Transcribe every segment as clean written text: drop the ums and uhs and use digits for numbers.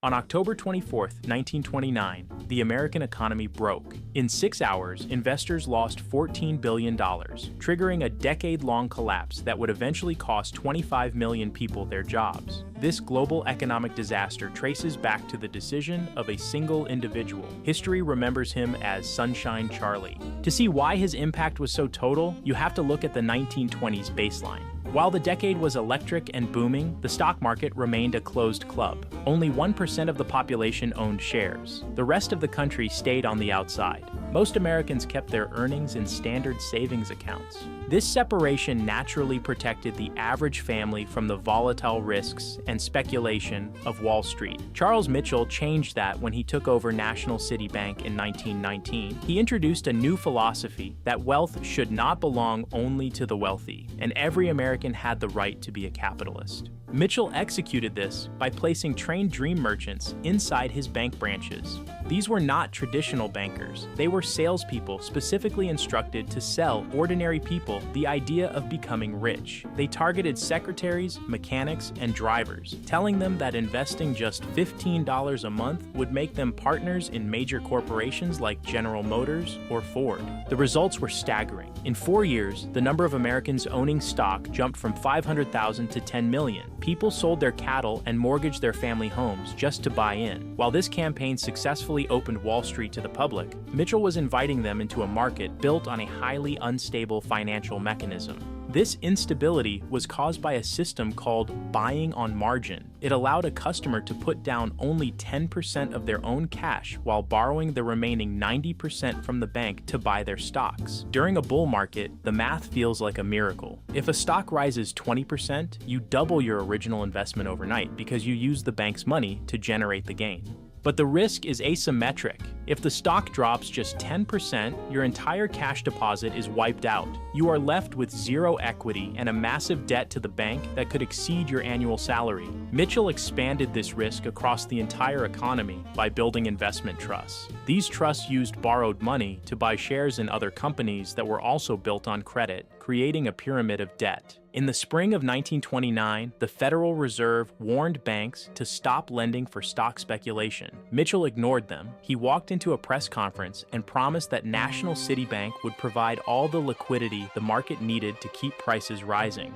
On October 24, 1929, the American economy broke. In 6 hours, investors lost $14 billion, triggering a decade-long collapse that would eventually cost 25 million people their jobs. This global economic disaster traces back to the decision of a single individual. History remembers him as Sunshine Charlie. To see why his impact was so total, you have to look at the 1920s baseline. While the decade was electric and booming, the stock market remained a closed club. Only 1% of the population owned shares. The rest of the country stayed on the outside. Most Americans kept their earnings in standard savings accounts. This separation naturally protected the average family from the volatile risks and speculation of Wall Street. Charles Mitchell changed that when he took over National City Bank in 1919. He introduced a new philosophy that wealth should not belong only to the wealthy, and every American had the right to be a capitalist. Mitchell executed this by placing trained dream merchants inside his bank branches. These were not traditional bankers. They were salespeople specifically instructed to sell ordinary people the idea of becoming rich. They targeted secretaries, mechanics, and drivers, telling them that investing just $15 a month would make them partners in major corporations like General Motors or Ford. The results were staggering. In 4 years, the number of Americans owning stock jumped from 500,000 to 10 million. People sold their cattle and mortgaged their family homes just to buy in. While this campaign successfully opened Wall Street to the public, Mitchell was inviting them into a market built on a highly unstable financial mechanism. This instability was caused by a system called buying on margin. It allowed a customer to put down only 10% of their own cash while borrowing the remaining 90% from the bank to buy their stocks. During a bull market, the math feels like a miracle. If a stock rises 20%, you double your original investment overnight because you use the bank's money to generate the gain. But the risk is asymmetric. If the stock drops just 10%, your entire cash deposit is wiped out. You are left with zero equity and a massive debt to the bank that could exceed your annual salary. Mitchell expanded this risk across the entire economy by building investment trusts. These trusts used borrowed money to buy shares in other companies that were also built on credit, creating a pyramid of debt. In the spring of 1929, the Federal Reserve warned banks to stop lending for stock speculation. Mitchell ignored them. He walked into a press conference and promised that National City Bank would provide all the liquidity the market needed to keep prices rising.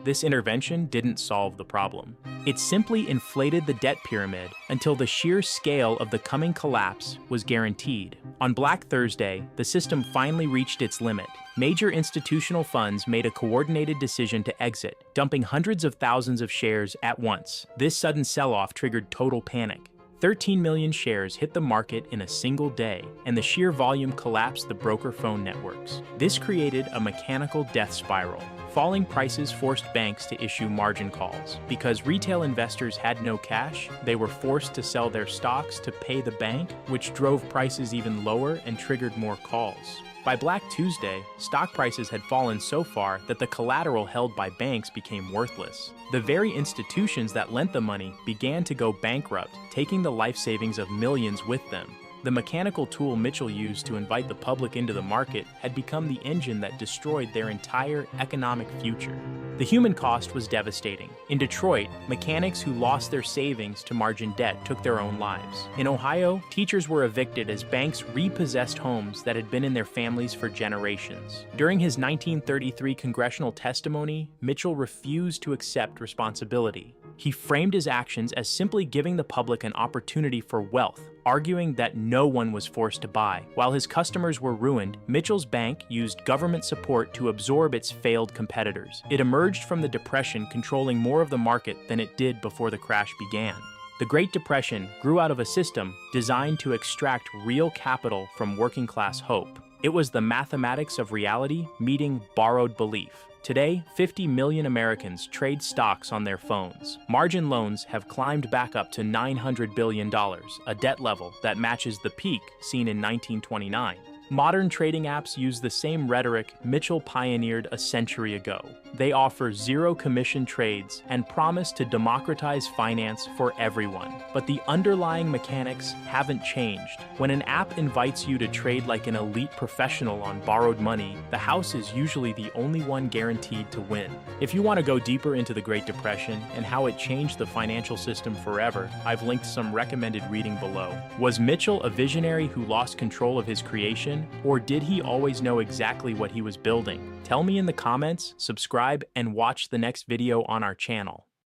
This intervention didn't solve the problem. It simply inflated the debt pyramid until the sheer scale of the coming collapse was guaranteed. On Black Thursday, the system finally reached its limit. Major institutional funds made a coordinated decision to exit, dumping hundreds of thousands of shares at once. This sudden sell-off triggered total panic. 13 million shares hit the market in a single day, and the sheer volume collapsed the broker phone networks. This created a mechanical death spiral. Falling prices forced banks to issue margin calls. Because retail investors had no cash, they were forced to sell their stocks to pay the bank, which drove prices even lower and triggered more calls. By Black Tuesday, stock prices had fallen so far that the collateral held by banks became worthless. The very institutions that lent the money began to go bankrupt, taking the life savings of millions with them. The mechanical tool Mitchell used to invite the public into the market had become the engine that destroyed their entire economic future. The human cost was devastating. In Detroit, mechanics who lost their savings to margin debt took their own lives. In Ohio, teachers were evicted as banks repossessed homes that had been in their families for generations. During his 1933 congressional testimony, Mitchell refused to accept responsibility. He framed his actions as simply giving the public an opportunity for wealth, arguing that no one was forced to buy. While his customers were ruined, Mitchell's bank used government support to absorb its failed competitors. It emerged from the Depression controlling more of the market than it did before the crash began. The Great Depression grew out of a system designed to extract real capital from working-class hope. It was the mathematics of reality meeting borrowed belief. Today, 50 million Americans trade stocks on their phones. Margin loans have climbed back up to $900 billion, a debt level that matches the peak seen in 1929. Modern trading apps use the same rhetoric Mitchell pioneered a century ago. They offer zero-commission trades and promise to democratize finance for everyone. But the underlying mechanics haven't changed. When an app invites you to trade like an elite professional on borrowed money, the house is usually the only one guaranteed to win. If you want to go deeper into the Great Depression and how it changed the financial system forever, I've linked some recommended reading below. Was Mitchell a visionary who lost control of his creation, or did he always know exactly what he was building? Tell me in the comments, subscribe, and watch the next video on our channel.